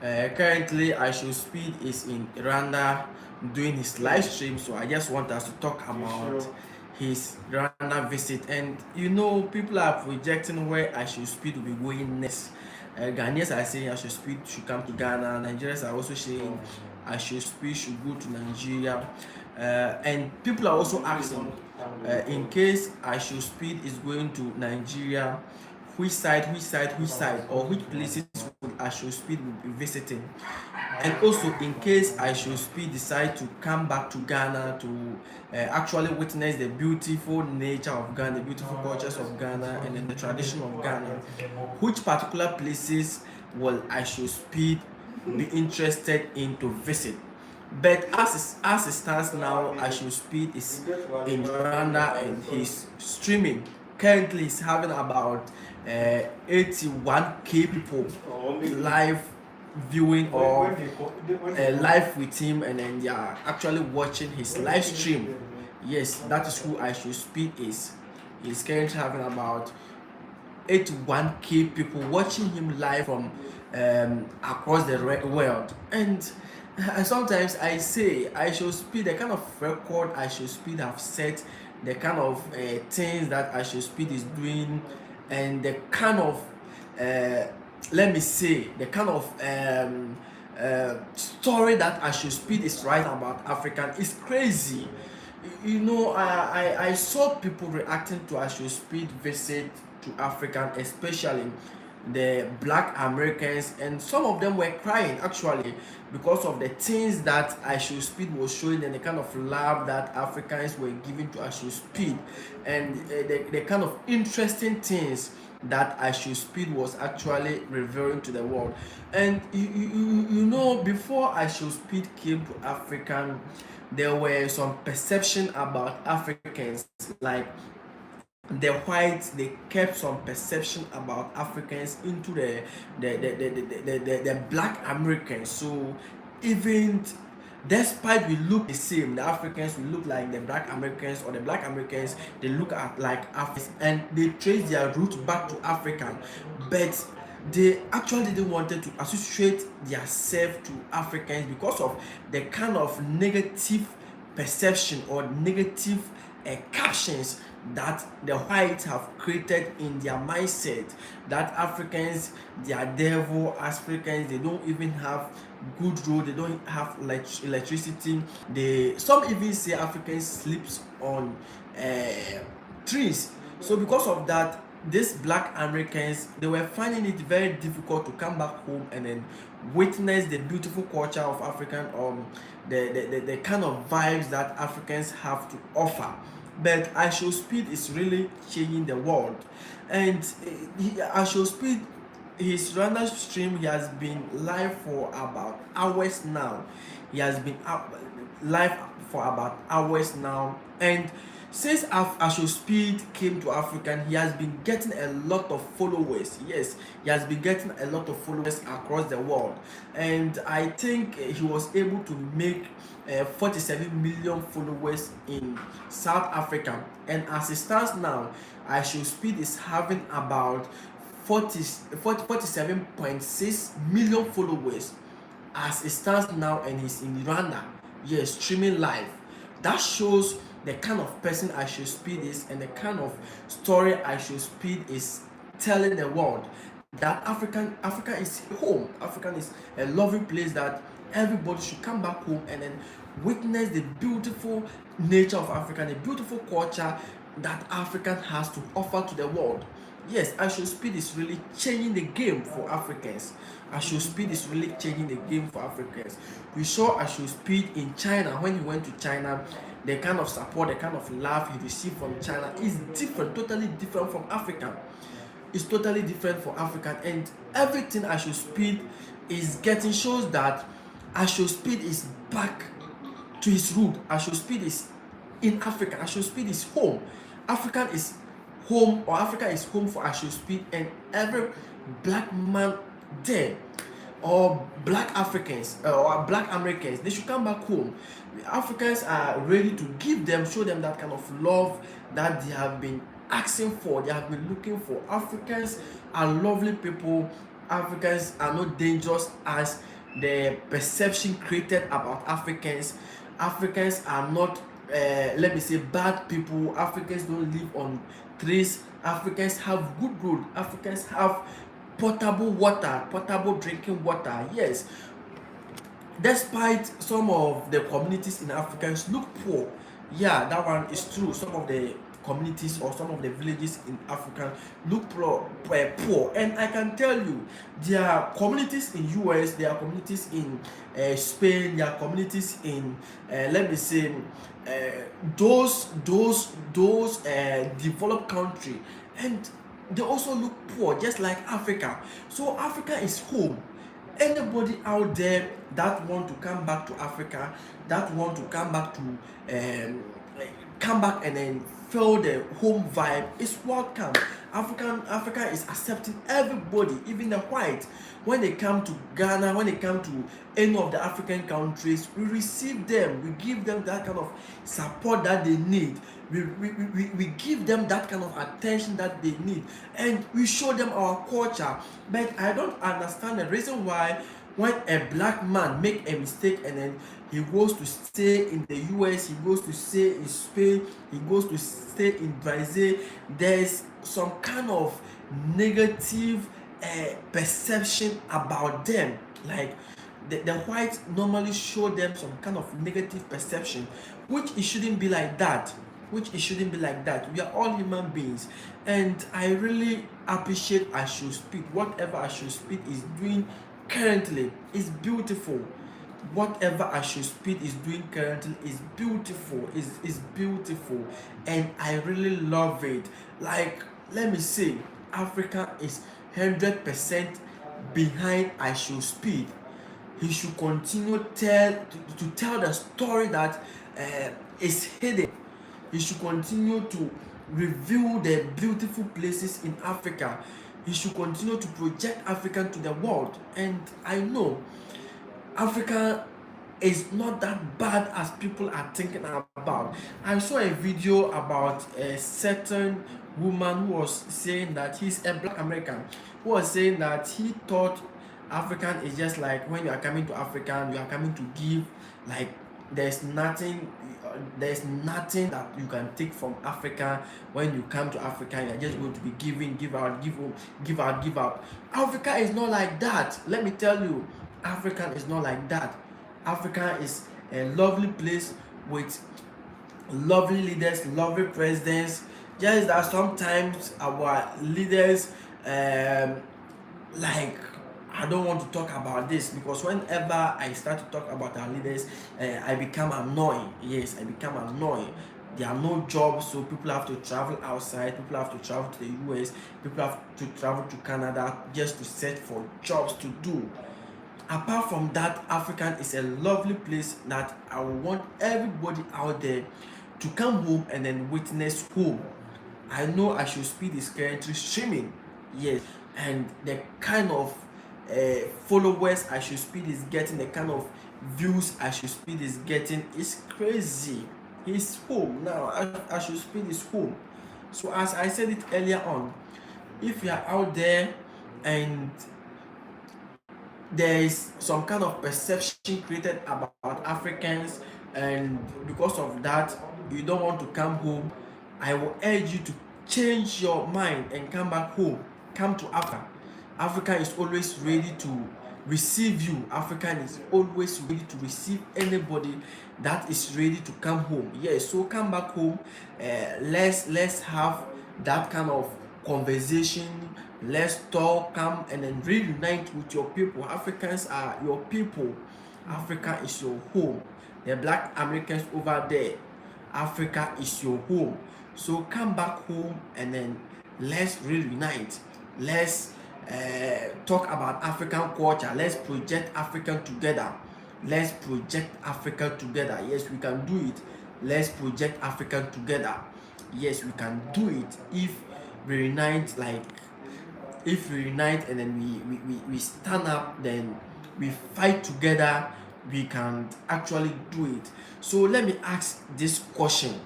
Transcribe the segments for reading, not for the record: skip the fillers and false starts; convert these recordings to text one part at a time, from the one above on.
Currently, Ishowspeed is in Rwanda doing his live stream, so I just want us to talk about his Rwanda visit. And you know, people are projecting where Ishowspeed will be going next. Ghanaians are saying Ishowspeed should come to Ghana. Nigerians are also saying Ishowspeed should go to Nigeria. And people are also asking, in case Ishowspeed is going to Nigeria, which side, or which places would Ishowspeed will be visiting? And also, in case Ishowspeed decide to come back to Ghana to actually witness the beautiful nature of Ghana, the beautiful cultures of Ghana, and then the tradition of Ghana, which particular places will Ishowspeed be interested in to visit? But as it stands now, Ishowspeed is in Rwanda and he's streaming. Currently, he's having about 81k people live viewing or live with him, and then they are actually watching his live stream. Yes, that is who Ishowspeed is. He's currently having about 81k people watching him live from across the world. And sometimes I say Ishowspeed, the kind of record Ishowspeed have set, the kind of things that Ishowspeed is doing, and the kind of let me say the kind of story that Ishowspeed is writing about African is crazy. You know, I saw people reacting to Ishowspeed visit to African, especially the black Americans, and some of them were crying actually because of the things that Ishowspeed was showing and the kind of love that Africans were giving to Ishowspeed, and the kind of interesting things that Ishowspeed was actually revealing to the world. And you know, before Ishowspeed came to African, there were some perception about Africans, like the whites, they kept some perception about Africans into the black Americans. So even despite we look the same, the Africans will look like the black Americans, or the black Americans they look at like Africans, and they trace their roots back to African, but they actually didn't wanted to associate themselves to Africans because of the kind of negative perception or negative captions that the whites have created in their mindset, that Africans they are devil, Africans they don't even have good road, they don't have electricity, they some even say Africans sleeps on trees. So because of that, these black Americans they were finding it very difficult to come back home and then witness the beautiful culture of African, the kind of vibes that Africans have to offer. But Ishowspeed is really changing the world, and Ishowspeed, his Rwanda stream, he has been live for about hours now. He has been live for about hours now, and since Ishowspeed came to African, he has been getting a lot of followers. Yes, he has been getting a lot of followers across the world, and I think he was able to make 47 million followers in South Africa. And as it stands now, Ishowspeed is having about 47.6 million followers as it stands now, and he's in Rwanda, yes, streaming live. That shows the kind of person Ishowspeed is and the kind of story Ishowspeed is telling the world, that Africa is home. Africa is a lovely place that everybody should come back home and then witness the beautiful nature of Africa, the beautiful culture that African has to offer to the world. Yes, Ishowspeed is really changing the game for Africans. Ishowspeed is really changing the game for Africans. We saw Ishowspeed in China. When he went to China, the kind of support, the kind of love he received from China is different, totally different from Africa. It's totally different for African, and everything Ishowspeed is getting shows that Ishowspeed is back to his root. Ishowspeed is in Africa. Ishowspeed is home. African is home, or Africa is home for Ishowspeed, and every black man there, or black Africans or black Americans, they should come back home. Africans are ready to give them, show them that kind of love that they have been asking for, they have been looking for. Africans are lovely people. Africans are not dangerous as the perception created about Africans. Africans are not, let me say, bad people. Africans don't live on trees. Africans have good road. Africans have potable water, potable drinking water. Yes, despite some of the communities in Africans look poor. Yeah, that one is true. Some of the communities or some of the villages in Africa look poor, and I can tell you, there are communities in US, there are communities in Spain, there are communities in let me say those developed country, and they also look poor just like Africa. So Africa is home. Anybody out there that want to come back to Africa, that want to come back to come back and then feel the home vibe is welcome. Africa is accepting everybody, even the white. When they come to Ghana, when they come to any of the African countries, we receive them, we give them that kind of support that they need. We give them that kind of attention that they need, and we show them our culture. But I don't understand the reason why when a black man make a mistake and then he goes to stay in the US, he goes to stay in Spain, he goes to stay in Brazil, there's some kind of negative perception about them. Like the whites normally show them some kind of negative perception, which it shouldn't be like that. We are all human beings, and I really appreciate Ishowspeed. Whatever Ishowspeed is doing currently is beautiful. Whatever Ishowspeed is doing currently is beautiful. Is beautiful, and I really love it. Like, let me say, Africa is 100% behind Ishowspeed. He should continue to tell the story that is hidden. He should continue to reveal the beautiful places in Africa. He should continue to project Africa to the world. And I know Africa is not that bad as people are thinking about. I saw a video about a certain woman who was saying that he's a black American, who was saying that he thought African is just like when you are coming to Africa, you are coming to give, like there's nothing that you can take from Africa. When you come to Africa, you're just going to be giving, give out, give out. Africa is not like that. Let me tell you, Africa is not like that. Africa is a lovely place with lovely leaders, lovely presidents. Just that sometimes our leaders, like, I don't want to talk about this because whenever I start to talk about our leaders, I become annoying. Yes, I become annoying. There are no jobs, so people have to travel outside. People have to travel to the US. People have to travel to Canada just to search for jobs to do. Apart from that, Africa is a lovely place that I want everybody out there to come home and then witness home. I know Ishowspeed is currently streaming, yes, and the kind of followers Ishowspeed is getting, the kind of views Ishowspeed is getting is crazy. He's home now. Ishowspeed is home. So as I said it earlier on, if you are out there and there is some kind of perception created about Africans, and because of that you don't want to come home, I will urge you to change your mind and come back home. Come to Africa. Africa is always ready to receive you. Africa is always ready to receive anybody that is ready to come home. Yes, so come back home. Let's have that kind of conversation. Let's talk, come and then reunite with your people. Africans are your people. Africa is your home. The black Americans over there, Africa is your home. So come back home and then let's reunite. Let's talk about African culture. Let's project Africa together. Let's project Africa together. Yes, we can do it. Let's project Africa together. Yes, we can do it if we reunite. If we unite and then we stand up, then we fight together, we can actually do it. So let me ask this question.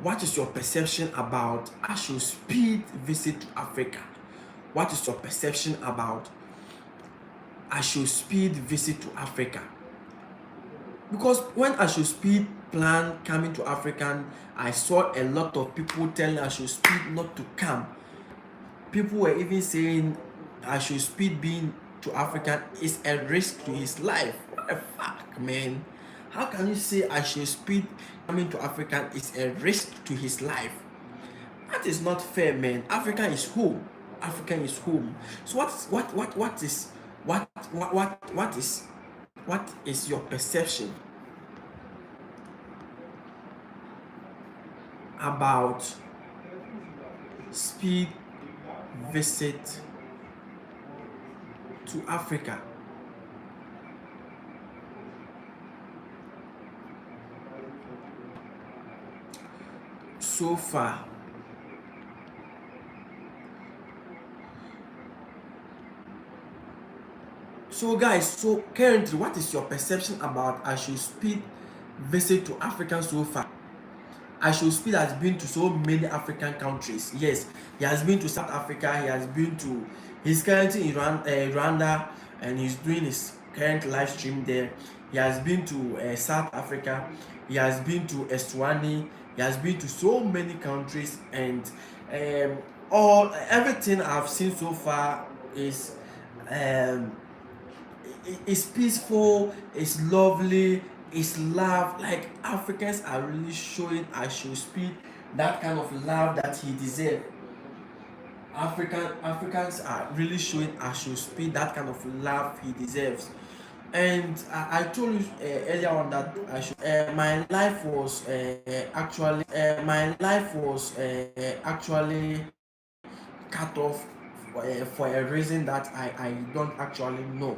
What is your perception about Ishowspeed visit to Africa? What is your perception about Ishowspeed visit to Africa? Because when Ishowspeed planned coming to Africa, I saw a lot of people telling Ishowspeed not to come. People were even saying Ishowspeed being to Africa is a risk to his life. What the fuck, man? How can you say Ishowspeed coming to Africa is a risk to his life? That is not fair, man. Africa is home. Africa is home. So what is your perception about speed visit to Africa? So far, so guys, so currently, what is your perception about Ishowspeed visit to Africa so far? Ishowspeed has been to so many African countries. Yes, he has been to South Africa. He's currently in Rwanda, and he's doing his current live stream there. He has been to South Africa. He has been to Eswatini. He has been to so many countries, and all everything I've seen so far um, is peaceful, it's lovely, it's love. Like Africans are really showing Ishowspeed that kind of love that he deserves. Africans are really showing Ishowspeed that kind of love he deserves. And I told you earlier on that my life was actually cut off for a reason that I don't actually know.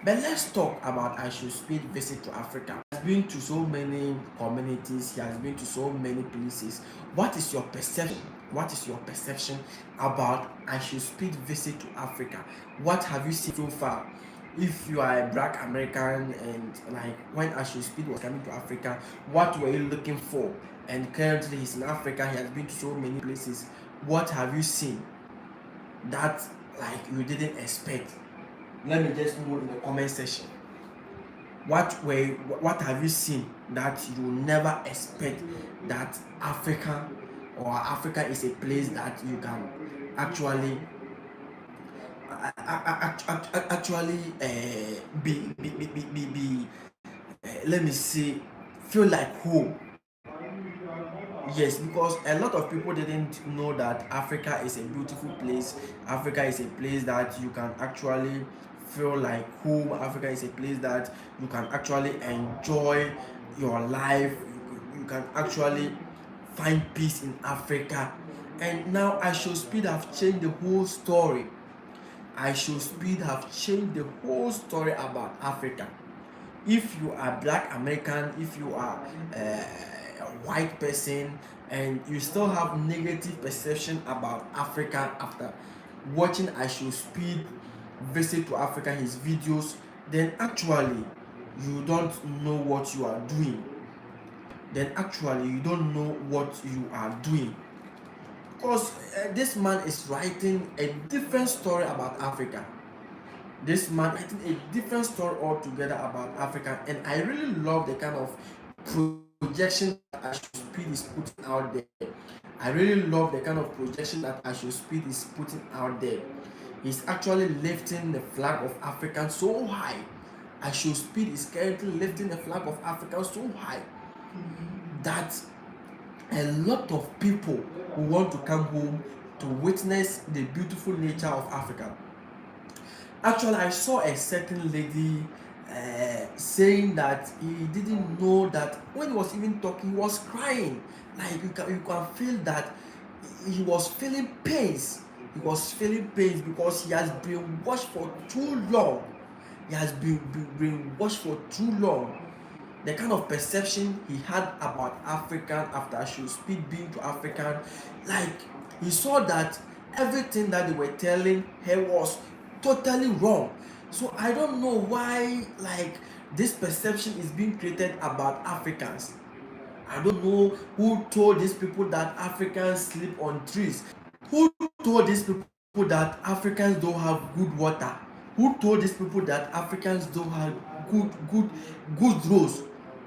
But let's talk about Ishowspeed visit to Africa. He has been to so many communities, he has been to so many places. What is your perception? What is your perception about Ishowspeed visit to Africa? What have you seen so far? If you are a black American and like when Ishowspeed was coming to Africa, what were you looking for? And currently he's in Africa, he has been to so many places. What have you seen that like you didn't expect? Let me just know in the comment section. What have you seen that you never expect that Africa is a place that you can actually actually be let me see, feel like home. Yes, because a lot of people didn't know that Africa is a beautiful place. Africa is a place that you can actually feel like home. Africa is a place that you can actually enjoy your life. You can actually find peace in Africa. And now Ishowspeed have changed the whole story. Ishowspeed have changed the whole story about Africa. If you are black American, if you are a white person and you still have negative perception about Africa after watching Ishowspeed visit to Africa, his videos, then actually you don't know what you are doing. Because this man is writing a different story about Africa. This man writing a different story altogether about Africa, and I really love the kind of projection that Ishowspeed is putting out there. I really love the kind of projection that Ishowspeed is putting out there. He's actually lifting the flag of Africa so high. Ishowspeed is currently lifting the flag of Africa so high that a lot of people who want to come home to witness the beautiful nature of Africa. Actually, I saw a certain lady saying that he didn't know that when he was even talking, he was crying. Like you can feel that he was feeling pains. He was feeling pains because he has been watched for too long. He has been watched for too long. The kind of perception he had about African after Ishowspeed being to African, like he saw that everything that they were telling her was totally wrong. So I don't know why like this perception is being created about Africans. I don't know who told these people that Africans sleep on trees. Who told these people that Africans don't have good water? Who told these people that Africans don't have good roads?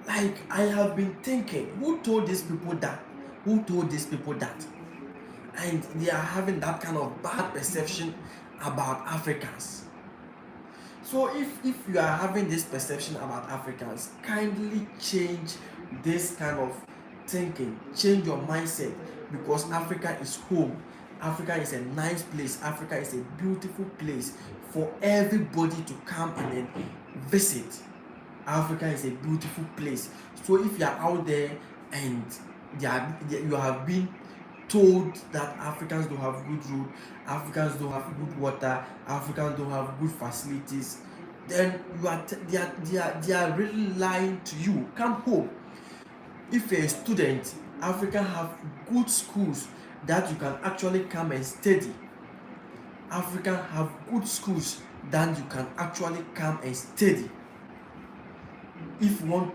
Like, I have been thinking, who told these people that? Who told these people that? And they are having that kind of bad perception about Africans. So if you are having this perception about Africans, kindly change this kind of thinking, change your mindset, because Africa is home. Africa is a nice place. Africa is a beautiful place for everybody to come and then visit. Africa is a beautiful place. So if you are out there and you have been told that Africans don't have good road, Africans don't have good water, Africans don't have good facilities, then they are really lying to you. Come home. If you're a student, Africa have good schools that you can actually come and study. Africa have good schools that you can actually come and study. If you want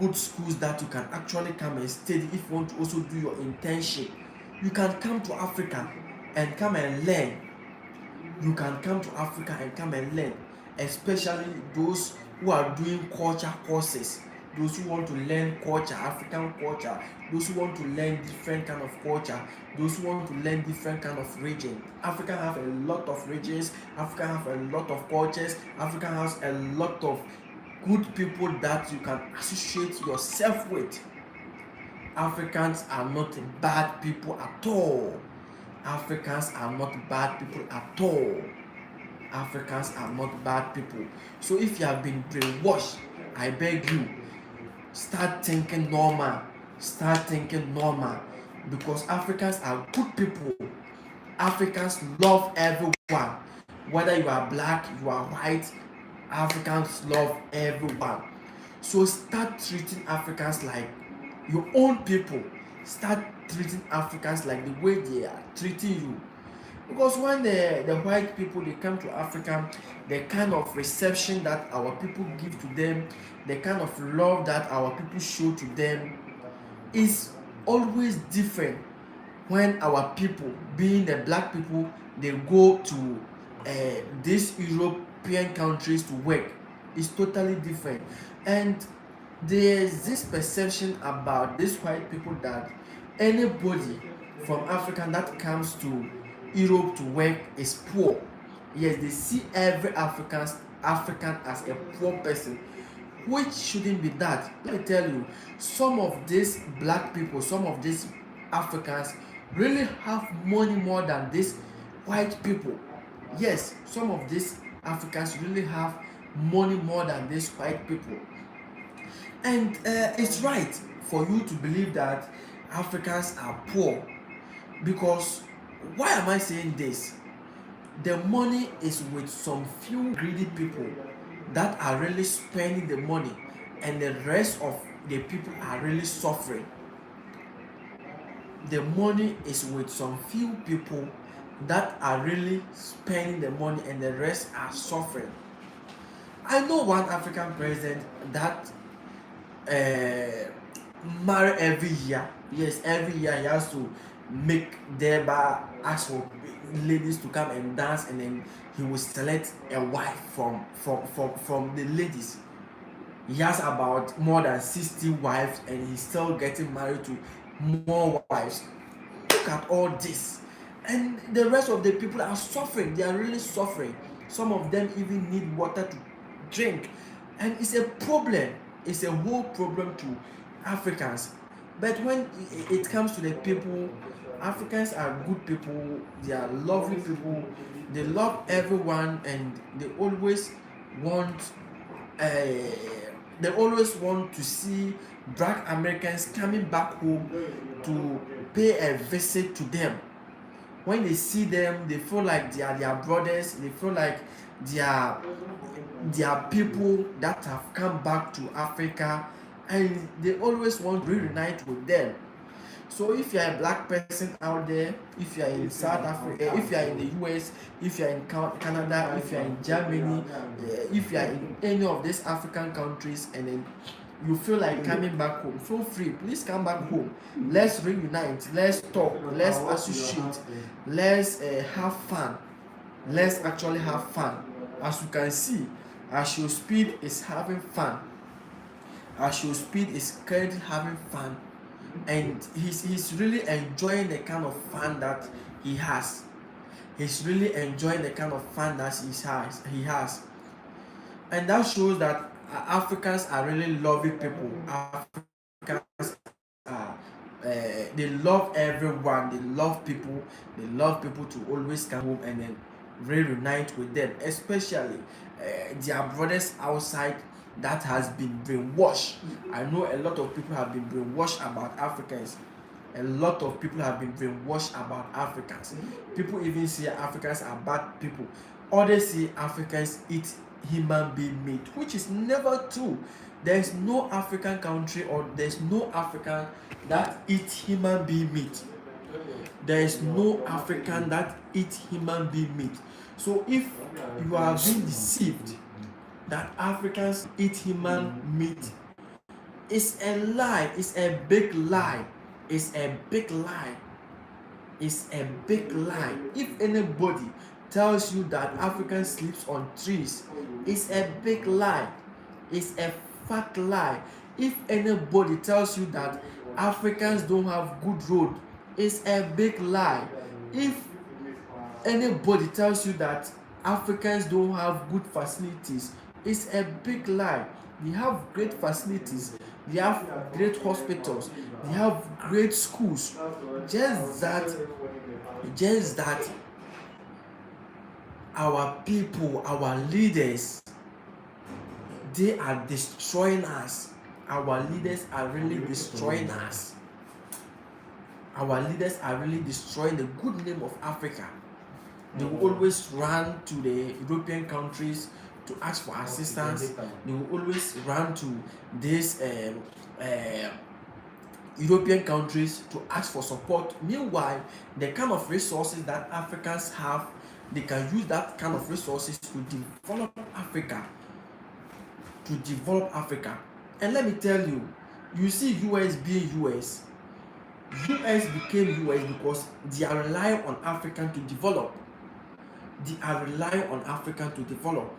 good schools that you can actually come and study, if you want to also do your internship, you can come to Africa and come and learn. You can come to Africa and come and learn, especially those who are doing culture courses, those who want to learn culture, African culture, those who want to learn different kind of culture, those who want to learn different kind of region. Africa have a lot of regions, Africa have a lot of cultures, Africa has a lot of good people that you can associate yourself with. Africans are not bad people at all. Africans are not bad people at all. Africans are not bad people. So if you have been brainwashed, I beg you, start thinking normal. Start thinking normal. Because Africans are good people. Africans love everyone. Whether you are black, you are white, Africans love everyone. So start treating Africans like your own people. Start treating Africans like the way they are treating you. Because when the white people they come to Africa, the kind of reception that our people give to them, the kind of love that our people show to them is always different. When our people, being the black people, they go to these European countries to work, it's totally different. And there's this perception about these white people that anybody from Africa that comes to Europe to work is poor. Yes, they see every African as a poor person, which shouldn't be that. Let me tell you, some of these black people, some of these Africans really have money more than these white people. Yes, some of these Africans really have money more than these white people. And it's right for you to believe that Africans are poor, because why am I saying this? The money is with some few greedy people that are really spending the money, and the rest of the people are really suffering. The money is with some few people that are really spending the money, and the rest are suffering. I know one African president that marry every year. Yes, every year he has to make thereby ask for ladies to come and dance, and then he will select a wife from the ladies. He has about more than 60 wives, and he's still getting married to more wives. Look at all this. And the rest of the people are suffering. They are really suffering. Some of them even need water to drink. And it's a problem. It's a whole problem to Africans. But when it comes to the people, Africans are good people. They are lovely people. They love everyone, and they always want to see black Americans coming back home to pay a visit to them. When they see them, they feel like they are their brothers. They feel like they are people that have come back to Africa, and they always want to reunite with them. So if you are a black person out there, if you are in South Africa, if you are in the US, if you are in Canada, if you are in Germany, if you are in any of these African countries, and then you feel like coming back home, feel free. Please come back home. Let's reunite. Let's talk. Let's associate. Let's have fun. Let's actually have fun. As you can see, Ishowspeed is having fun. Ishowspeed is currently having fun, and he's really enjoying the kind of fun that he has. He's really enjoying the kind of fun that he has. And that shows that Africans are really loving people. Africans are they love everyone. They love people. They love people to always come home and then reunite with them, especially their brothers outside that has been brainwashed. I know a lot of people have been brainwashed about Africans. A lot of people have been brainwashed about Africans. People even say Africans are bad people. Others say Africans eat human being meat, which is never true. There is no African country or there's no African that eats human being meat. There is no African that eats human being meat. So if you are being deceived that Africans eat human meat, it's a lie. It's a big lie. It's a big lie. It's a big lie. If anybody tells you that African sleeps on trees, it's a big lie. It's a fat lie. If anybody tells you that Africans don't have good road, it's a big lie. If anybody tells you that Africans don't have good facilities, it's a big lie. They have great facilities, they have great hospitals, they have great schools. Just that, just that our people, our leaders, they are destroying us. Our leaders are really destroying us. Our leaders are really destroying the good name of Africa. They will always run to the European countries to ask for assistance. They will always run to these European countries to ask for support. Meanwhile, the kind of resources that Africans have, they can use that kind of resources to develop Africa. To develop Africa. And let me tell you, you see US being US. US became US because they are relying on African to develop. They are relying on African to develop.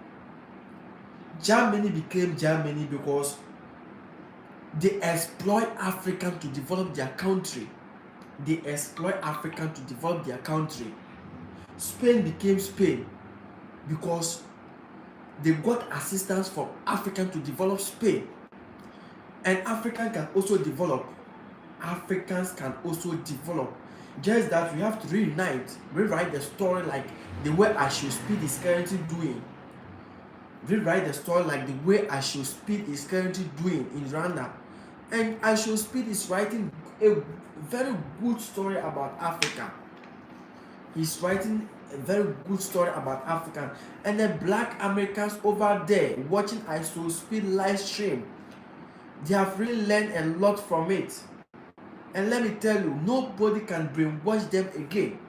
Germany became Germany because they exploit African to develop their country. They exploit African to develop their country. Spain became Spain because they got assistance from African to develop Spain. And African can also develop. Africans can also develop. Just that we have to reunite, rewrite the story like the way Ishowspeed is currently doing. Rewrite the story like the way Ishowspeed is currently doing in Rwanda. And Ishowspeed is writing a very good story about Africa. He's writing a very good story about Africa. And the black Americans over there watching Ishowspeed live stream, they have really learned a lot from it. And let me tell you, nobody can brainwash them again.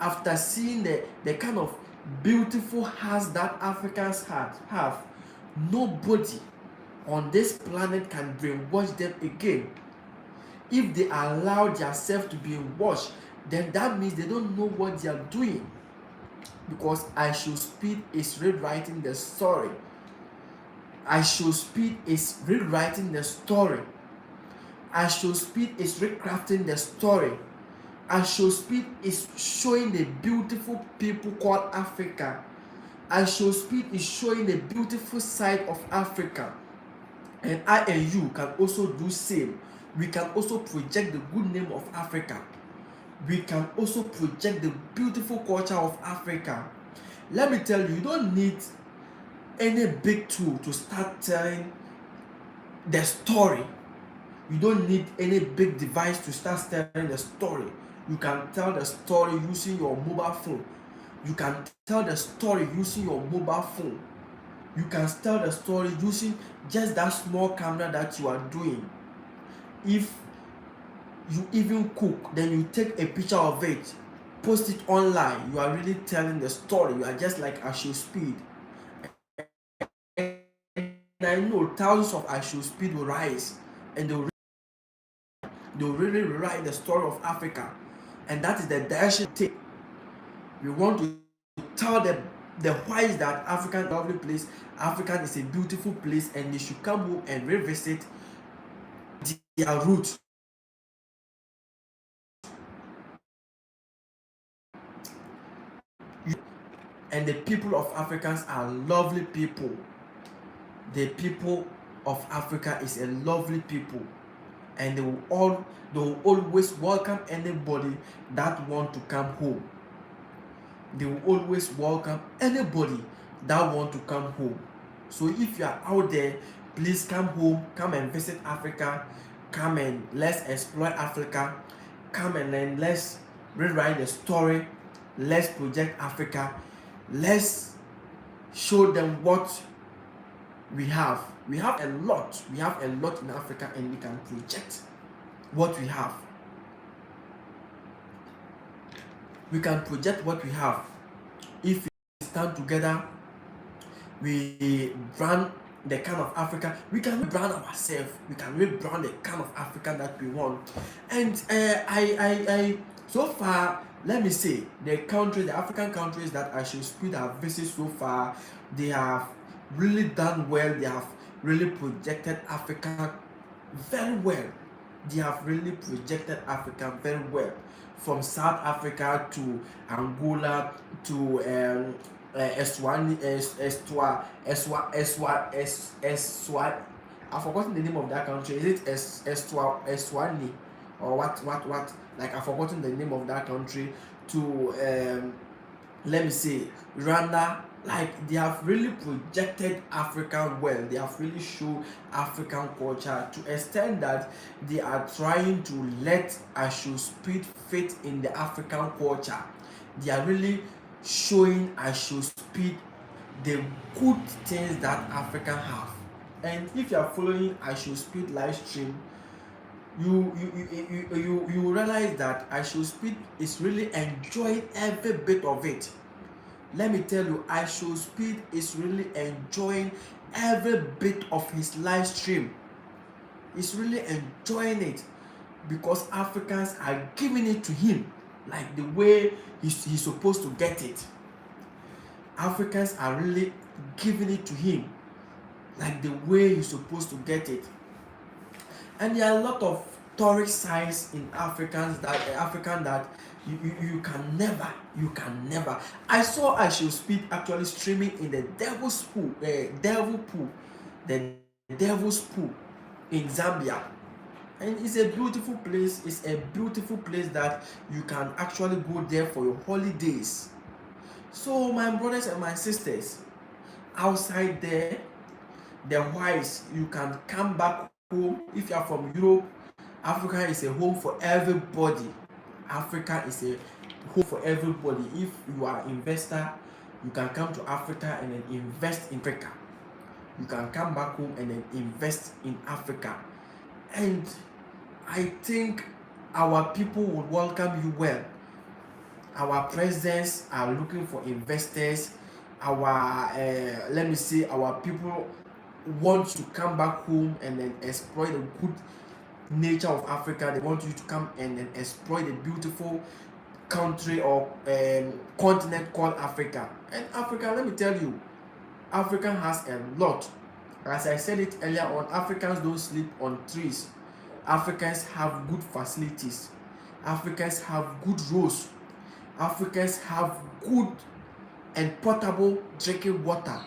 After seeing the kind of beautiful hearts that Africans have, nobody on this planet can brainwash them again. If they allow themselves to be washed, then that means they don't know what they are doing. Because Ishowspeed is rewriting the story. Ishowspeed is rewriting the story. Ishowspeed is recrafting the story. Ishowspeed is showing the beautiful people called Africa. Ishowspeed is showing the beautiful side of Africa. And I and you can also do same. We can also project the good name of Africa. We can also project the beautiful culture of Africa. Let me tell you, you don't need any big tool to start telling the story. You don't need any big device to start telling the story. You can tell the story using your mobile phone. You can tell the story using your mobile phone. You can tell the story using just that small camera that you are doing. If you even cook, then you take a picture of it, post it online. You are really telling the story. You are just like Ishowspeed. And I know thousands of Ishowspeed will rise and they'll really rewrite the story of Africa. And that is the direction we take. We want to tell the whites that African is a lovely place, African is a beautiful place, and they should come home and revisit their roots. And the people of Africans are lovely people. The people of Africa is a lovely people, and they will always welcome anybody that want to come home. They will always welcome anybody that want to come home. So if you are out there, please come home, come and visit Africa, come and let's explore Africa, come and then let's rewrite the story, let's project Africa, let's show them what we have. We have a lot in Africa, and we can project what we have. We can project what we have. If we stand together, we brand the kind of Africa, we can brand ourselves, we can rebrand the kind of Africa that we want. And I so far, let me say, the African countries that Ishowspeed have visited so far, they have really done well. They have really projected Africa very well. They have really projected Africa very well. From South Africa to Angola to Eswatini, I've forgotten the name of that country. Is it Eswatini or what? Like, I've forgotten the name of that country. To let me say, Rwanda. Like, they have really projected Africa well. They have really shown African culture to extent that they are trying to let Ishowspeed fit in the African culture. They are really showing Ishowspeed the good things that Africa have. And if you are following Ishowspeed live stream, you realize that Ishowspeed is really enjoying every bit of it. Let me tell you, Ishowspeed is really enjoying every bit of his live stream. He's really enjoying it because Africans are giving it to him like the way he's supposed to get it. Africans are really giving it to him like the way he's supposed to get it. And there are a lot of tourist sites in African that you can never. I saw Ishowspeed actually streaming in the Devil's Pool in Zambia, and it's a beautiful place. It's a beautiful place that you can actually go there for your holidays. So my brothers and my sisters, outside there, the whites, you can come back home. If you are from Europe, Africa is a home for everybody. Africa is a home for everybody. If you are an investor, you can come to Africa and then invest in Africa. You can come back home and then invest in Africa. And I think our people will welcome you well. Our presidents are looking for investors. Our people want to come back home and then exploit the good nature of Africa. They want you to come and then exploit the beautiful country or continent called Africa. And Africa, let me tell you, Africa has a lot. As I said it earlier on, Africans don't sleep on trees. Africans have good facilities. Africans have good roads. Africans have good and potable drinking water.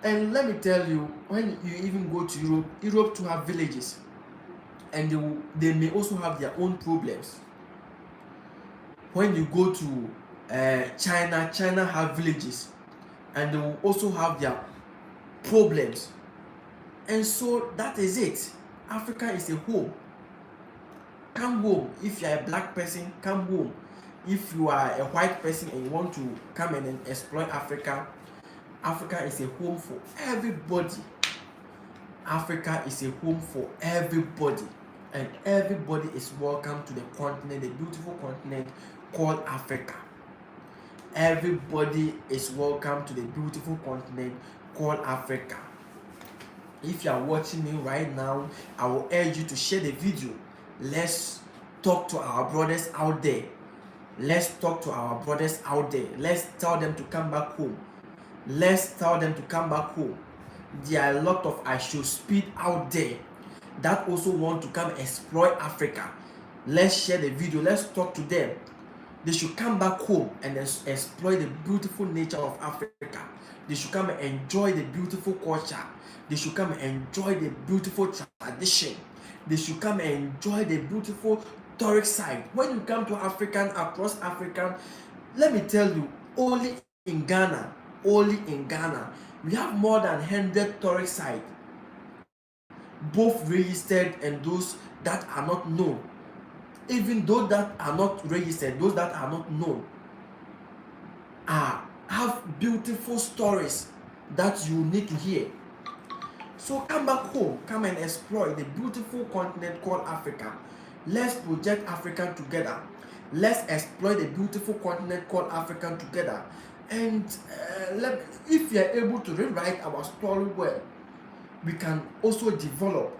And let me tell you, when you even go to Europe to have villages, and they may also have their own problems. When you go to China have villages, and they will also have their problems. And so that is it. Africa is a home. Come home. If you are a black person, come home. If you are a white person and you want to come and explore Africa, Africa is a home for everybody. Africa is a home for everybody, and everybody is welcome to the continent, the beautiful continent called Africa. Everybody is welcome to the beautiful continent called Africa. If you are watching me right now, I will urge you to share the video. Let's talk to our brothers out there. Let's talk to our brothers out there. Let's tell them to come back home. Let's tell them to come back home. There are a lot of Ishowspeed out there that also want to come exploit Africa. Let's share the video. Let's talk to them. They should come back home and exploit the beautiful nature of Africa. They should come and enjoy the beautiful culture. They should come and enjoy the beautiful tradition. They should come and enjoy the beautiful tourist site. When you come to across Africa, let me tell you, only in Ghana, we have more than 100 tourist sites, both registered and those that are not known. Even those that are not registered, those that are not known, have beautiful stories that you need to hear. So come back home, come and explore the beautiful continent called Africa. Let's project Africa together. Let's explore the beautiful continent called Africa together. And if we are able to rewrite our story well, we can also develop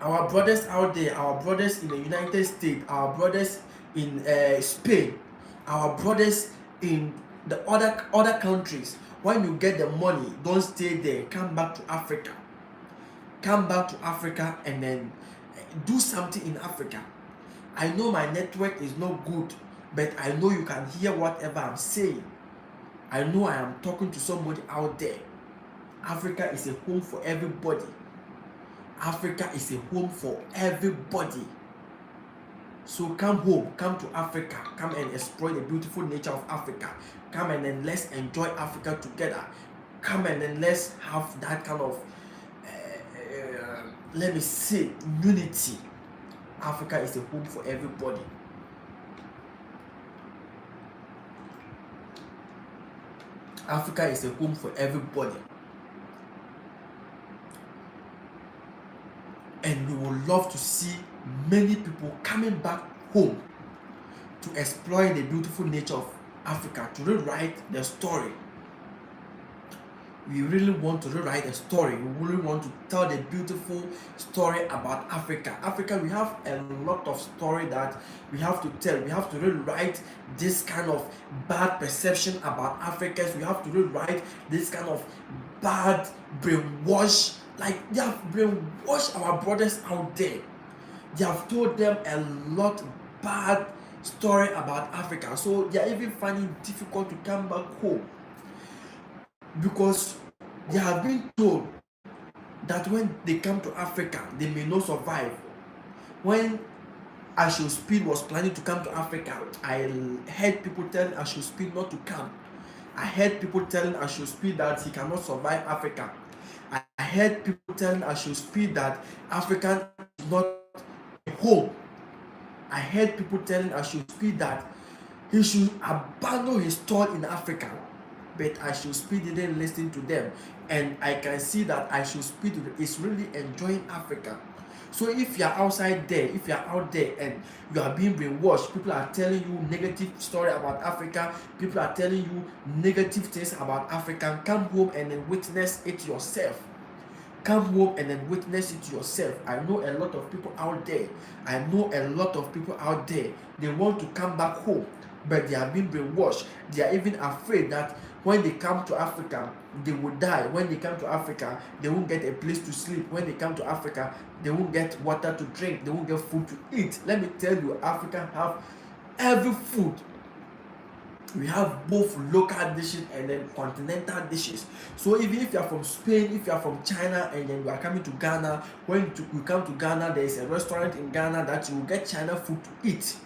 our brothers out there, our brothers in the United States, our brothers in Spain, our brothers in the other countries. When you get the money, don't stay there. Come back to Africa. Come back to Africa and then do something in Africa. I know my network is not good, but I know you can hear whatever I'm saying. I know I am talking to somebody out there. Africa is a home for everybody. Africa is a home for everybody. So come home, come to Africa, come and explore the beautiful nature of Africa. Come and then let's enjoy Africa together. Come and then let's have that kind of, let me say, unity. Africa is a home for everybody. Africa is a home for everybody. And we would love to see many people coming back home to exploit the beautiful nature of Africa, to rewrite the story. We really want to rewrite the story. We really want to tell the beautiful story about Africa. Africa, we have a lot of story that we have to tell. We have to rewrite this kind of bad perception about Africans. We have to rewrite this kind of bad brainwash. Like, they have brainwashed our brothers out there. They have told them a lot bad story about Africa. So they are even finding it difficult to come back home, because they have been told that when they come to Africa, they may not survive. When Ishowspeed was planning to come to Africa, I heard people telling Ishowspeed not to come. I heard people telling Ishowspeed that he cannot survive Africa. I heard people telling Ishowspeed that Africa is not a home. I heard people telling Ishowspeed that he should abandon his stall in Africa. But Ishowspeed didn't listen to them. And I can see that Ishowspeed is really enjoying Africa. So if you are outside there, if you are out there and you are being brainwashed, people are telling you negative story about Africa, people are telling you negative things about Africa, come home and then witness it yourself. Come home and then witness it yourself. I know a lot of people out there. They want to come back home, but they are being brainwashed. They are even afraid that when they come to Africa, they will die. When they come to Africa, they won't get a place to sleep. When they come to Africa, they won't get water to drink. They won't get food to eat. Let me tell you, Africa have every food. We have both local dishes and then continental dishes. So even if you are from Spain, if you are from China, and then you are coming to Ghana, when you come to Ghana, there is a restaurant in Ghana that you will get China food to eat.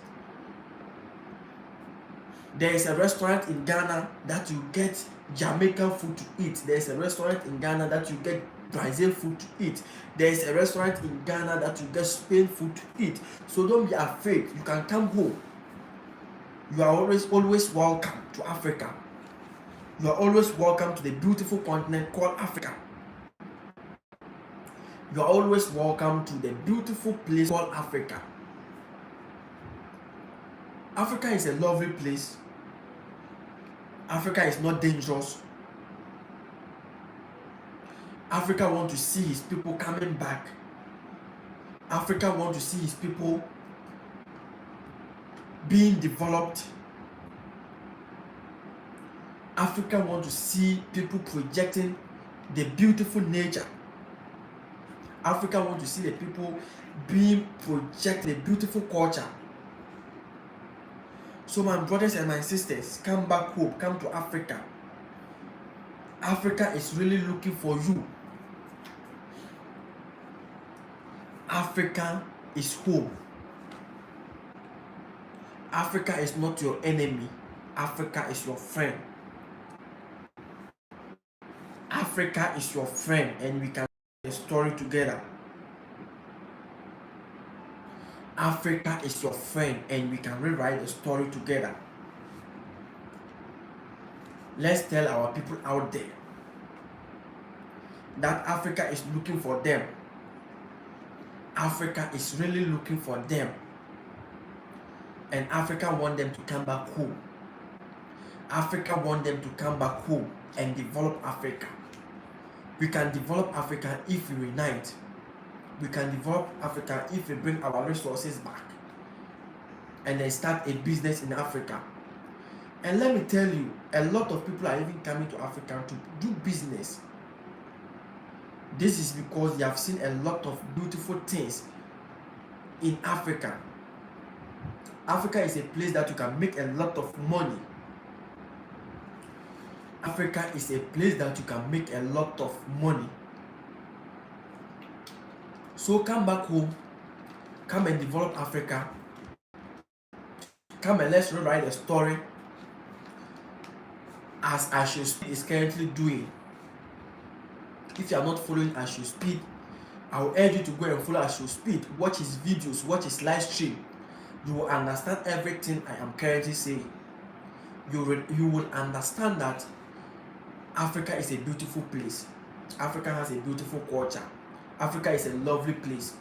There is a restaurant in Ghana that you get Jamaican food to eat. There is a restaurant in Ghana that you get Brazil food to eat. There is a restaurant in Ghana that you get Spain food to eat. So don't be afraid. You can come home. You are always welcome to Africa. You are always welcome to the beautiful continent called Africa. You are always welcome to the beautiful place called Africa. Africa is a lovely place. Africa is not dangerous. Africa wants to see his people coming back. Africa wants to see his people being developed. Africa want to see people projecting the beautiful nature. Africa want to see the people being project the beautiful culture. So my brothers and my sisters, come back home, come to Africa. Africa is really looking for you. Africa is home. Africa is not your enemy. Africa is your friend. Africa is your friend, and we can tell a story together. Africa is your friend, and we can rewrite the story together. Let's tell our people out there that Africa is looking for them. Africa is really looking for them. And Africa want them to come back home. Africa want them to come back home and develop Africa. We can develop Africa if we unite. We can develop Africa if we bring our resources back and then start a business in Africa. And let me tell you, a lot of people are even coming to Africa to do business. This is because they have seen a lot of beautiful things in Africa. Africa is a place that you can make a lot of money. Africa is a place that you can make a lot of money. So come back home, come and develop Africa. Come and let's rewrite a story as Ishowspeed is currently doing. If you are not following Ishowspeed, I will urge you to go and follow Ishowspeed. Watch his videos, watch his live stream. You will understand everything I am currently saying. You will understand that Africa is a beautiful place. Africa has a beautiful culture. Africa is a lovely place.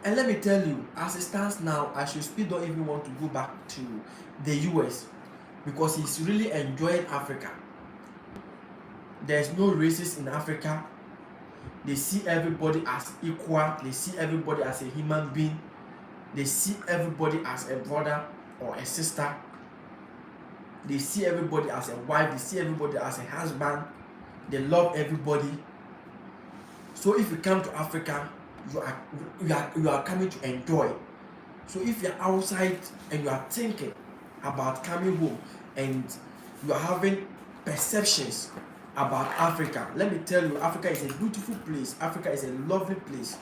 And let me tell you, as it stands now, Ishowspeed don't even want to go back to the US because he's really enjoying Africa. There's no races in Africa. They see everybody as equal. They see everybody as a human being. They see everybody as a brother or a sister. They see everybody as a wife. They see everybody as a husband. They love everybody. So if you come to Africa, you are coming to enjoy. So if you're outside and you are thinking about coming home and you are having perceptions about Africa, let me tell you, Africa is a beautiful place. Africa is a lovely place.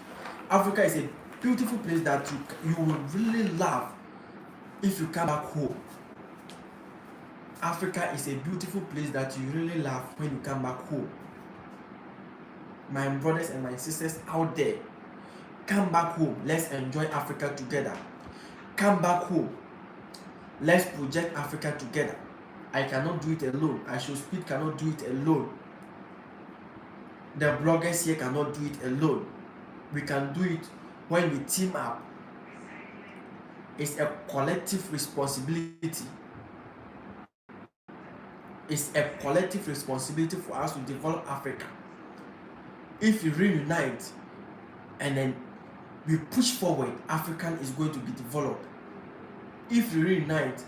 Africa is a beautiful place that you will really love if you come back home. Africa is a beautiful place that you really love when you come back home. My brothers and my sisters out there, come back home. Let's enjoy Africa together. Come back home. Let's project Africa together. I cannot do it alone. Ishowspeed cannot do it alone. The bloggers here cannot do it alone. We can do it when we team up. It's a collective responsibility. It's a collective responsibility for us to develop Africa. If we reunite and then we push forward, Africa is going to be developed. If we reunite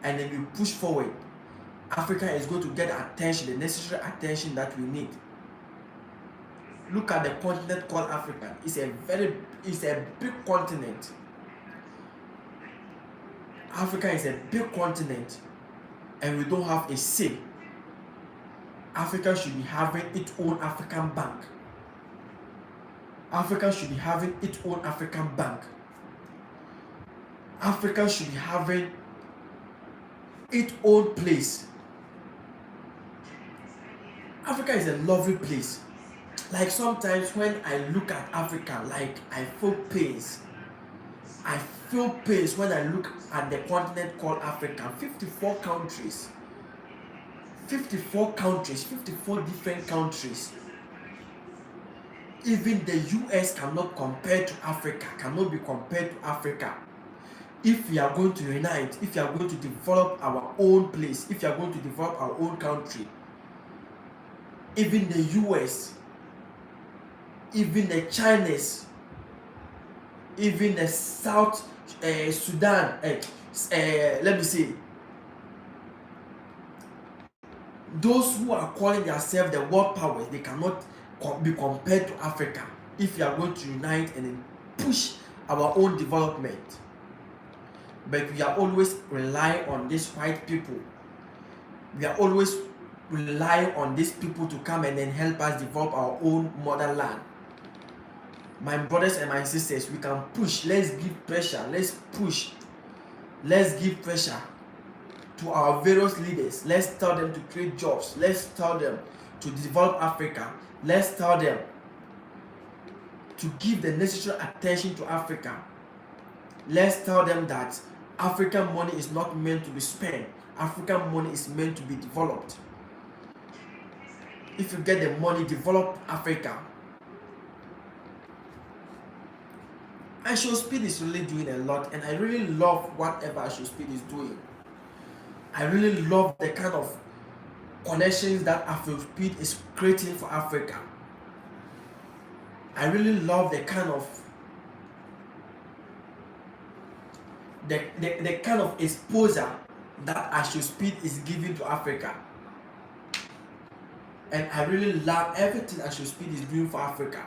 and then we push forward, Africa is going to get attention, the necessary attention that we need. Look at the continent called Africa. It's a big continent. Africa is a big continent and we don't have a say. Africa should be having its own African bank. Africa should be having its own African bank. Africa should be having its own place. Africa is a lovely place. Like sometimes when I look at Africa, like I feel pains. I feel pains when I look at the continent called Africa. 54 countries. 54 countries, 54 different countries. Even the US cannot compare to Africa, cannot be compared to Africa. If we are going to unite, if we are going to develop our own place, if we are going to develop our own country, even the US, even the Chinese, even the South Sudan, let me say, those who are calling themselves the world powers, they cannot be compared to Africa if we are going to unite and then push our own development. But we are always relying on these white people. We are always relying on these people to come and then help us develop our own motherland. My brothers and my sisters, we can push. Let's give pressure. Let's push. Let's give pressure to our various leaders. Let's tell them to create jobs. Let's tell them to develop Africa. Let's tell them to give the necessary attention to Africa. Let's tell them that African money is not meant to be spent. African money is meant to be developed. If you get the money, develop Africa. Ishowspeed is really doing a lot, and I really love whatever Ishowspeed is doing. I really love the kind of connections that Ishowspeed is creating for Africa. I really love the kind of the kind of exposure that Ishowspeed is giving to Africa. And I really love everything Ishowspeed is doing for Africa.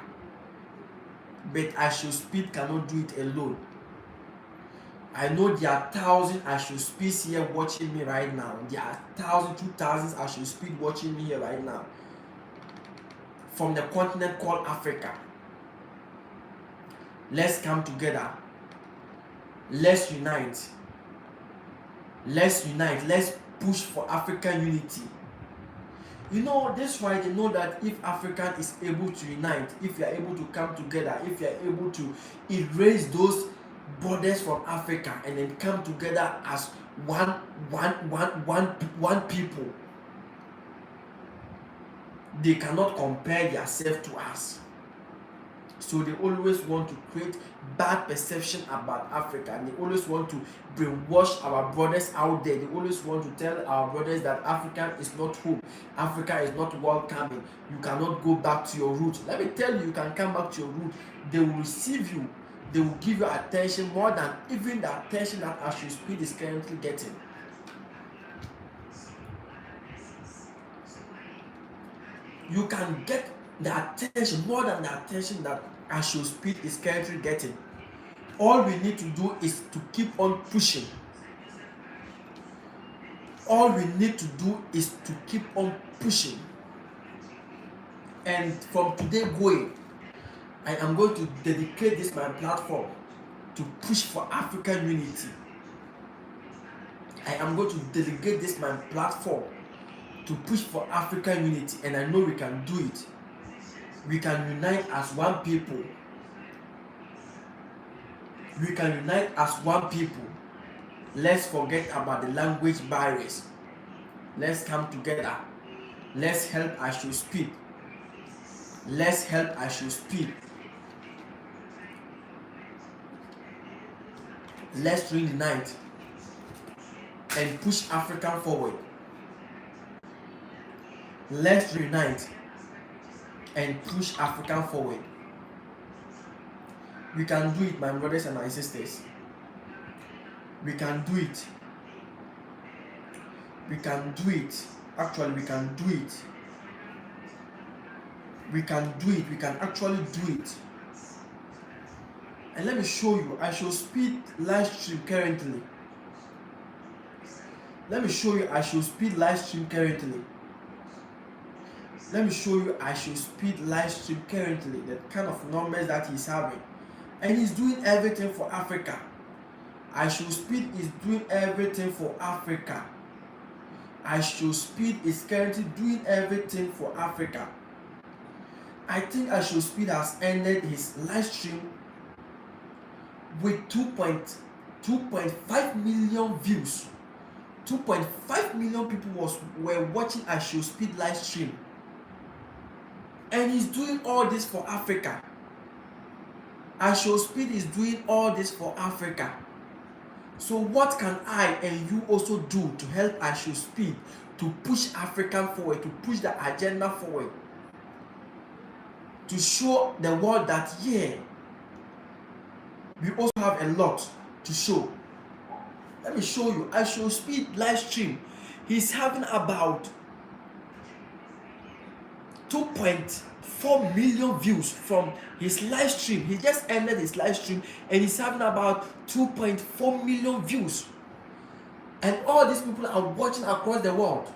But Ishowspeed cannot do it alone. I know there are thousands Ishowspeeds here watching me right now. There are 1,000, 2,000 Ishowspeed watching me here right now. From the continent called Africa. Let's come together. Let's unite. Let's unite. Let's push for African unity. You know, that's why they know that if Africa is able to unite, if you are able to come together, if you are able to erase those borders from Africa and then come together as one people, they cannot compare themselves to us. So they always want to create bad perception about Africa, and they always want to brainwash our brothers out there. They always want to tell our brothers that Africa is not home, Africa is not welcoming, you cannot go back to your roots. Let me tell you, you can come back to your roots. They will receive you, they will give you attention more than even the attention that Ishowspeed is currently getting. You can get the attention more than the attention that Ishowspeed is currently getting. All we need to do is to keep on pushing. All we need to do is to keep on pushing. And from today going, I am going to dedicate this my platform to push for African unity. I am going to delegate this my platform to push for African unity, and I know we can do it. We can unite as one people. We can unite as one people. Let's forget about the language barriers. Let's come together. Let's help Ishowspeed. Let's help Ishowspeed. Let's reunite and push Africa forward. Let's reunite and push Africa forward. We can do it, my brothers and my sisters. We can do it. We can do it. Actually, we can do it. We can do it. We can actually do it. And let me show you. Ishowspeed live stream currently. Let me show you Ishowspeed live stream currently. Let me show you Ishowspeed live stream currently. The kind of numbers that he's having. And he's doing everything for Africa. Ishowspeed is doing everything for Africa. Ishowspeed is currently doing everything for Africa. I think Ishowspeed has ended his live stream with 2.5 million views. 2.5 million people were watching Ishowspeed live stream. And he's doing all this for Africa. Ishowspeed is doing all this for Africa. So what can I and you also do to help Ishowspeed to push Africa forward, to push the agenda forward, to show the world that yeah, we also have a lot to show. Let me show you. Ishowspeed live stream. He's having about 2.4 million views from his live stream. He just ended his live stream and he's having about 2.4 million views. And all these people are watching across the world.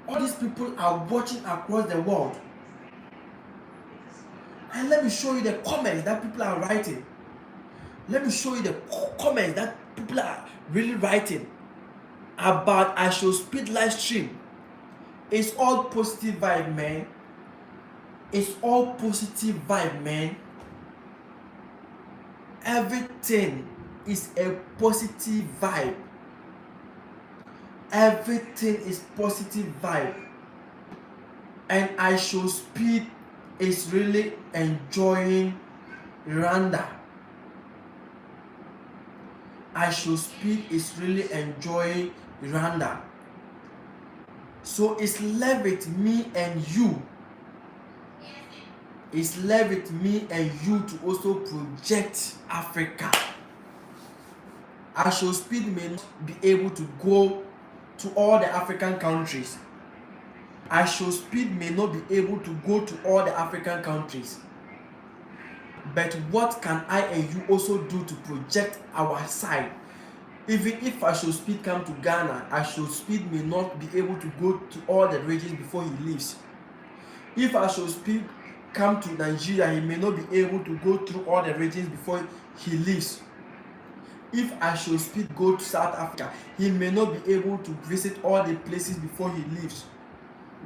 All these people are watching across the world. And let me show you the comments that people are writing. Let me show you the comments that people are really writing about Ishowspeed live stream. It's all positive vibe, man. It's all positive vibe, man. Everything is a positive vibe. Everything is positive vibe. And Ishowspeed is really enjoying Rwanda. Ishowspeed is really enjoying Rwanda. So it's left with me and you. It's left with me and you to also project Africa. Ishowspeed may not be able to go to all the African countries. Ishowspeed may not be able to go to all the African countries. But what can I and you also do to project our side? Even if Ishowspeed come to Ghana, Ishowspeed may not be able to go to all the regions before he leaves. If Ishowspeed come to Nigeria, he may not be able to go through all the regions before he leaves. If Ishowspeed go to South Africa, he may not be able to visit all the places before he leaves.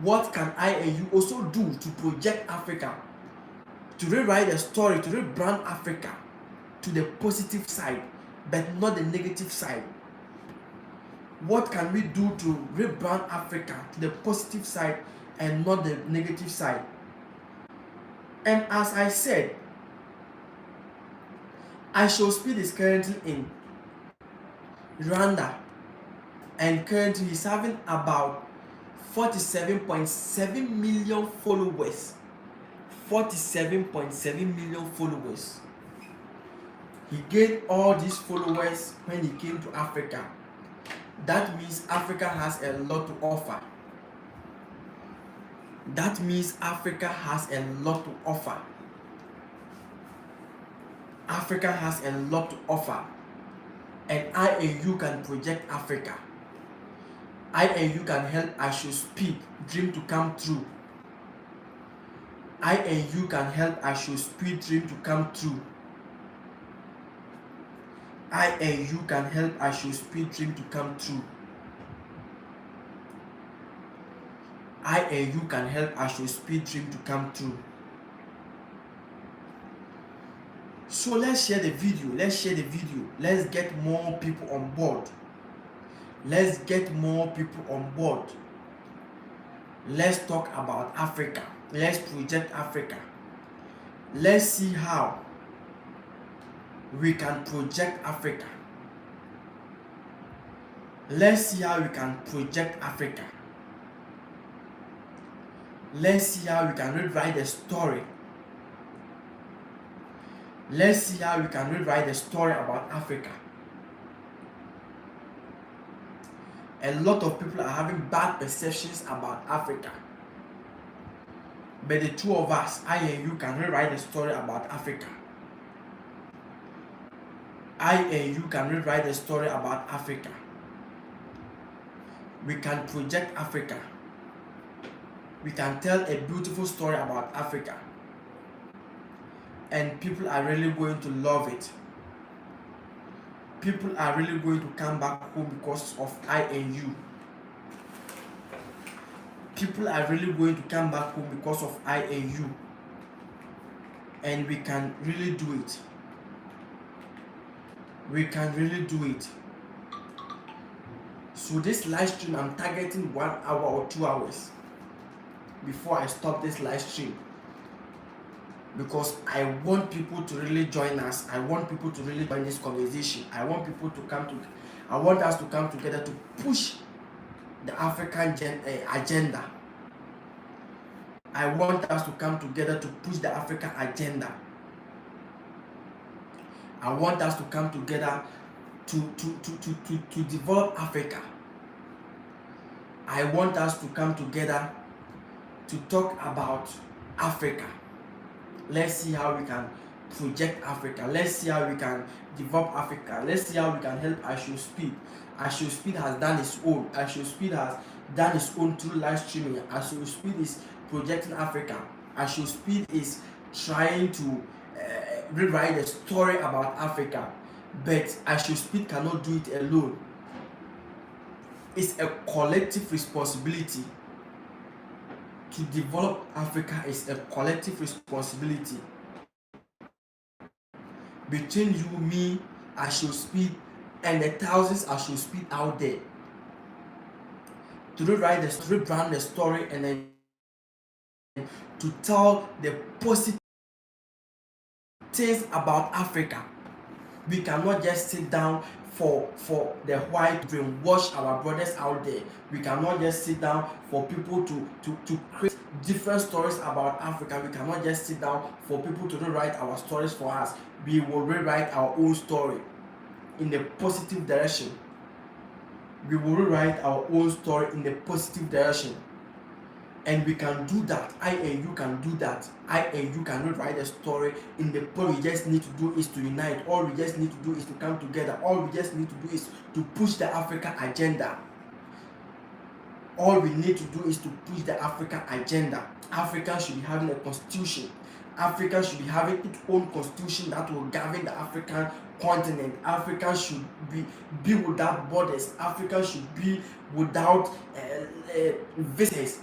What can I and you also do to project Africa? To rewrite the story, to rebrand Africa to the positive side, but not the negative side. What can we do to rebrand Africa to the positive side and not the negative side? And as I said, Ishowspeed is currently in Rwanda, and currently he's having about 47.7 million followers. 47.7 million followers. He gained all these followers when he came to Africa. That means Africa has a lot to offer. That means Africa has a lot to offer. Africa has a lot to offer. And I and you can project Africa. I and you can help Ishowspeed dream to come true. I and you can help Ishowspeed dream to come true. I and you can help Ishowspeed dream to come true. I and you can help Ishowspeed dream to come true. So let's share the video. Let's share the video. Let's get more people on board. Let's get more people on board. Let's talk about Africa. Let's project Africa. Let's see how we can project Africa. Let's see how we can project Africa. Let's see how we can rewrite the story. Let's see how we can rewrite the story about Africa. A lot of people are having bad perceptions about Africa. But the two of us, I and you, can rewrite the story about Africa. I and you can rewrite the story about Africa. We can project Africa. We can tell a beautiful story about Africa. And people are really going to love it. People are really going to come back home because of I and you. People are really going to come back home because of I and you. And we can really do it. We can really do it. So this live stream, I'm targeting 1 hour or 2 hours before I stop this live stream. Because I want people to really join us. I want people to really join this conversation. I want people to come to, I want us to come together to push the African agenda. I want us to come together to push the African agenda. I want us to come together to develop Africa. I want us to come together to talk about Africa. Let's see how we can project Africa. Let's see how we can develop Africa. Let's see how we can help Ishowspeed. Ishowspeed has done its own. Ishowspeed has done its own through live streaming. Ishowspeed is projecting Africa. Ishowspeed is trying to rewrite the story about Africa. But Ishowspeed cannot do it alone. It's a collective responsibility. To develop Africa is a collective responsibility between you, me, Ishowspeed, and the thousands Ishowspeed out there to rebrand the story and then to tell the positive things about Africa. We cannot just sit down for the white to brainwash our brothers out there. We cannot just sit down for people to create different stories about Africa. We cannot just sit down for people to rewrite our stories for us. We will rewrite our own story in the positive direction. We will rewrite our own story in the positive direction. And we can do that. I and you can do that. I and you can rewrite a story in the all we just need to do is to unite. All we just need to do is to come together. All we just need to do is to push the Africa agenda. All we need to do is to push the Africa agenda. Africa should be having a constitution. Africa should be having its own constitution that will govern the African continent. Africa should be without borders. Africa should be without visas.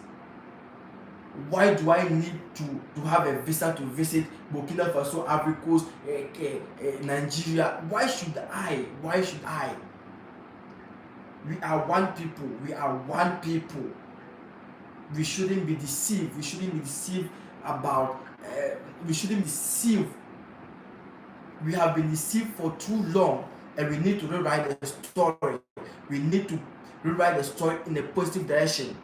Why do I need to have a visa to visit Burkina Faso, Ivory Coast, Nigeria? Why should I? Why should I? We are one people. We are one people. We shouldn't be deceived. We shouldn't be deceived about. We shouldn't be deceived. We have been deceived for too long, and we need to rewrite the story. We need to rewrite the story in a positive direction.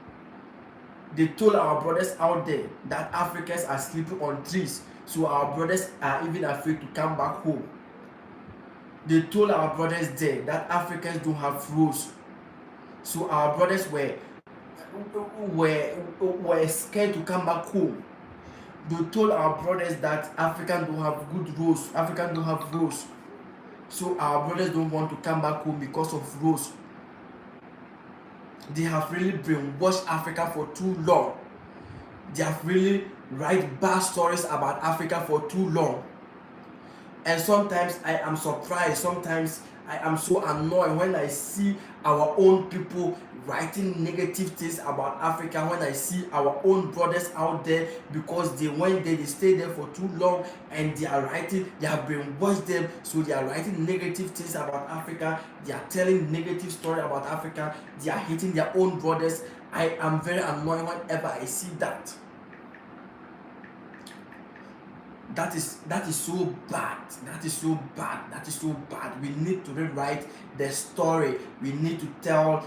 They told our brothers out there that Africans are sleeping on trees, so our brothers are even afraid to come back home. They told our brothers there that Africans don't have roads, so our brothers were scared to come back home. They told our brothers that Africans don't have good roads, Africans don't have roads, so our brothers don't want to come back home because of roads. They have really brainwashed Africa for too long. They have really write bad stories about Africa for too long. And sometimes I am surprised, sometimes I am so annoyed when I see our own people writing negative things about Africa, when I see our own brothers out there because they went there, they stayed there for too long and they are writing, they have brainwashed them, so they are writing negative things about Africa, they are telling negative story about Africa, they are hating their own brothers. I am very annoyed whenever I see that. That is so bad. That is so bad. That is so bad. We need to rewrite the story. We need to tell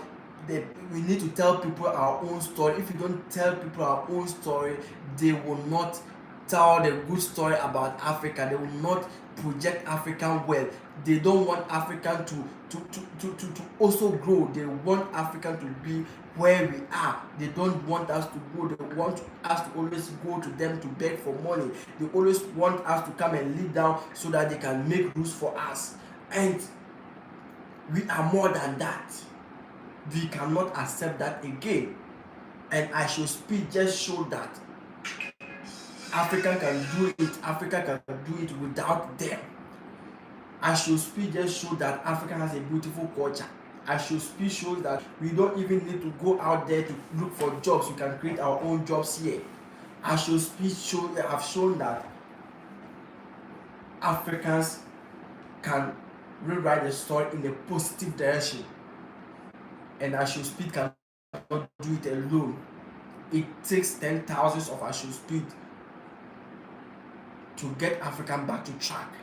people our own story. If you don't tell people our own story, they will not tell the good story about Africa. They will not project African well. They don't want African to also grow. They want African to be where we are. They don't want us to go. They want us to always go to them to beg for money. They always want us to come and lead down so that they can make rules for us. And we are more than that. We cannot accept that again. And Ishowspeed just showed that Africa can do it. Africa can do it without them. Ishowspeed just showed that Africa has a beautiful culture. Ishowspeed shows that we don't even need to go out there to look for jobs. We can create our own jobs here. Ishowspeed have shown that Africans can rewrite the story in a positive direction. And Ishowspeed cannot do it alone. It takes 10,000s of Ishowspeed to get African back to track.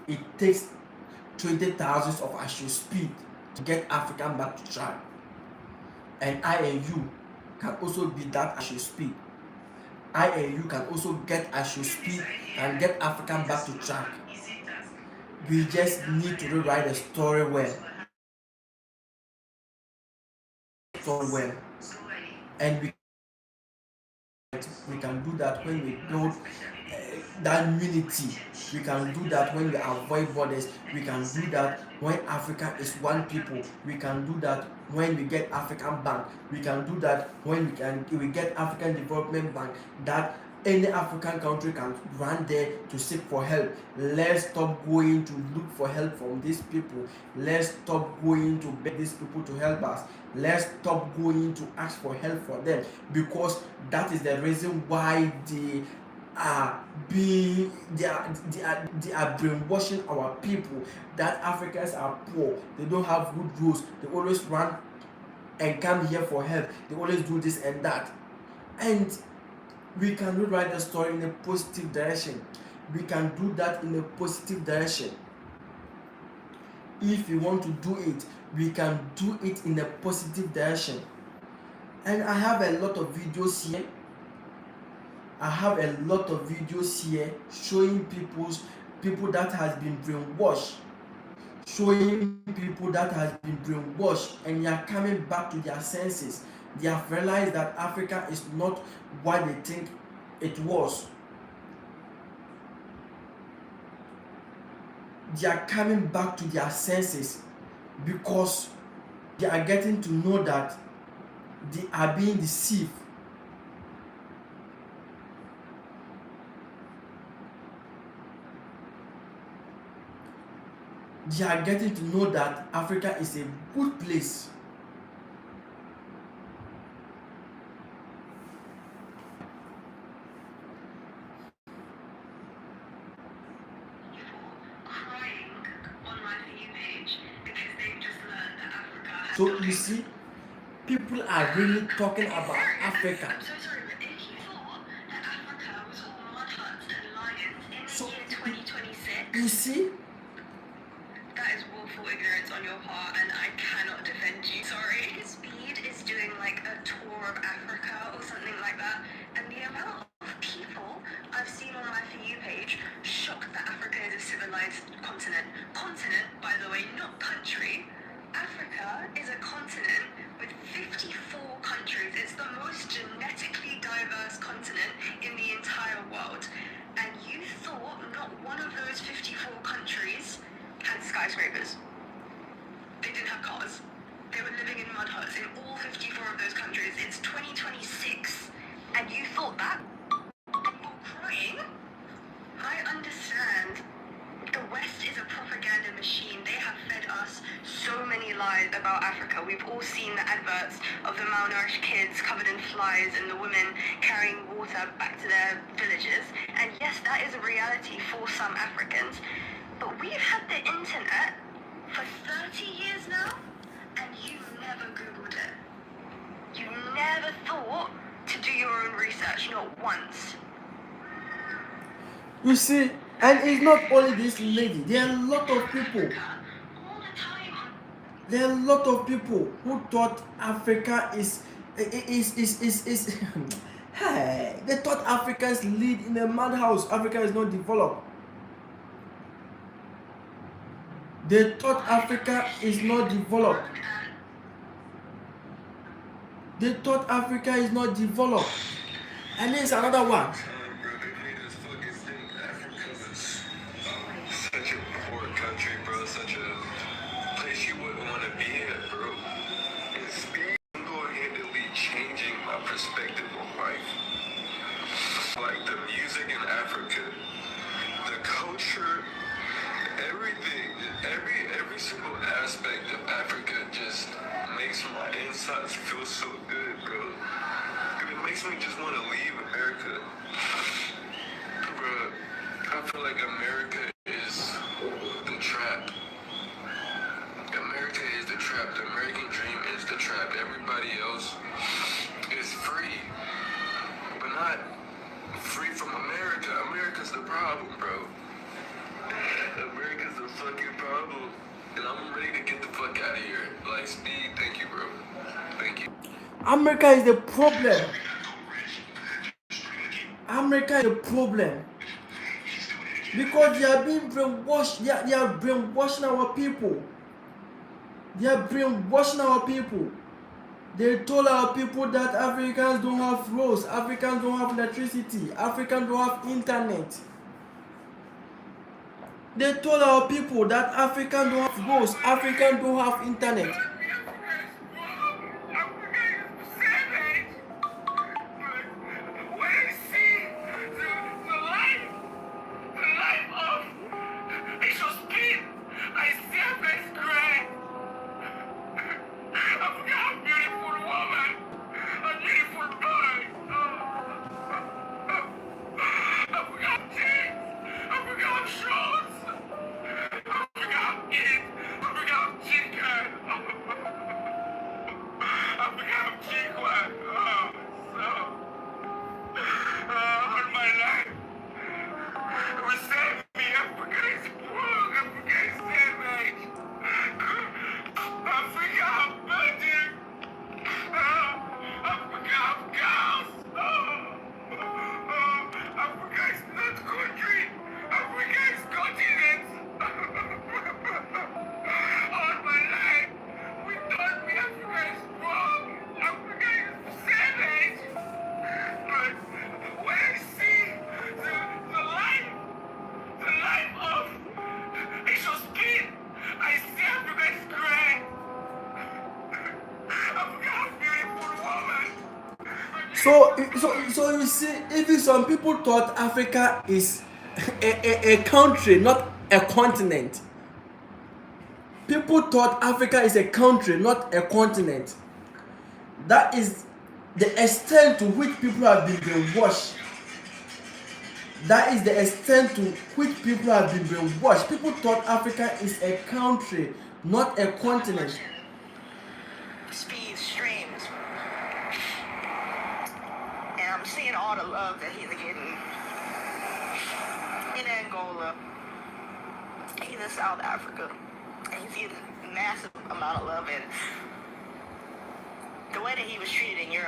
It takes 20,000s of Ishowspeed to get African back to track. And I and you can also be that Ishowspeed. I and you can also get Ishowspeed and get African back to track. We just need to rewrite the story well. Well. And we can do that when we build that unity. We can do that when we avoid borders. We can do that when Africa is one people. We can do that when we get African Bank. We can do that when we get African Development Bank, that any African country can run there to seek for help. Let's stop going to look for help from these people. Let's stop going to beg these people to help us. Let's stop going to ask for help for them, because that is the reason why they are brainwashing our people, that Africans are poor, they don't have good rules, they always run and come here for help, they always do this and that. And we can rewrite the story in a positive direction. We can do that in a positive direction. If we want to do it, we can do it in a positive direction. And I have a lot of videos here. Showing people that has been brainwashed, and they are coming back to their senses. They have realized that Africa is not what they think it was. They are coming back to their senses because they are getting to know that they are being deceived. They are getting to know that Africa is a good place. So you see, people are really talking about Africa. I'm so sorry, but if you thought that Africa was all mud huts and lions in the year 2026, you see, that is willful ignorance on your part, and I cannot defend you. Sorry. Speed is doing like a tour of Africa or something like that, and the amount of people I've seen on my For You page shocked that Africa is a civilized continent. Continent, by the way, not country. Africa is a continent with 54 countries. It's the most genetically diverse continent in the entire world. And you thought not one of those 54 countries had skyscrapers. They didn't have cars. They were living in mud huts in all 54 of those countries. It's 2026, and you thought that? And you're crying? I understand. The West is a propaganda machine. They have fed us so many lies about Africa. We've all seen the adverts of the malnourished kids covered in flies and the women carrying water back to their villages. And yes, that is a reality for some Africans. But we've had the internet for 30 years now, and you never Googled it. You never thought to do your own research, not once. You see, and it's not only this lady. There are a lot of people. There are a lot of people who thought Africa is hey, they thought Africans live in a madhouse. Africa is not developed. They thought Africa is not developed. They thought Africa is not developed. And there's another one. Such a poor country, bro. Such a place you wouldn't want to be in, bro. It's single-handedly changing my perspective on life. Like the music in Africa, the culture, everything, every single aspect of Africa just makes my insides feel so good, bro. It makes me just want to leave America. Bro, I feel like America is the trap. America is the trap. The American dream is the trap. Everybody else is free, but not free from America. America's the problem, bro. America's the fucking problem. And I'm ready to get the fuck out of here. Like, Speed, thank you, bro. Thank you. America is the problem. America is a problem because they are being brainwashed. They are brainwashing our people. They are brainwashing our people. They told our people that Africans don't have roads, Africans don't have electricity, Africans don't have internet. They told our people that Africans don't have roads, Africans don't have internet. Ishowspeed, I see a best great. Africa, a beautiful woman, a beautiful boy. Africa have tits, Africa have shorts, Africa have kids, Africa have chicken, Africa have chicken. All my life, it was save me. Africa is poor, Africa is savage. Africa have magic. Africa have cows. Africa is not country. Africa is continent. All my life, we thought we Africa is wrong. Africa is savage. But when I see the life of Ishowspeed, I see Africa is great. Africa, a beautiful woman. So you see, even some people thought Africa is a country, not a continent. People thought Africa is a country, not a continent. That is the extent to which people have been brainwashed. That is the extent to which people have been brainwashed. People thought Africa is a country, not a continent. Speed streams. And I'm seeing all the love that he's getting in Angola. He's in South Africa. And he's getting a massive amount of love. And the way that he was treated in Europe.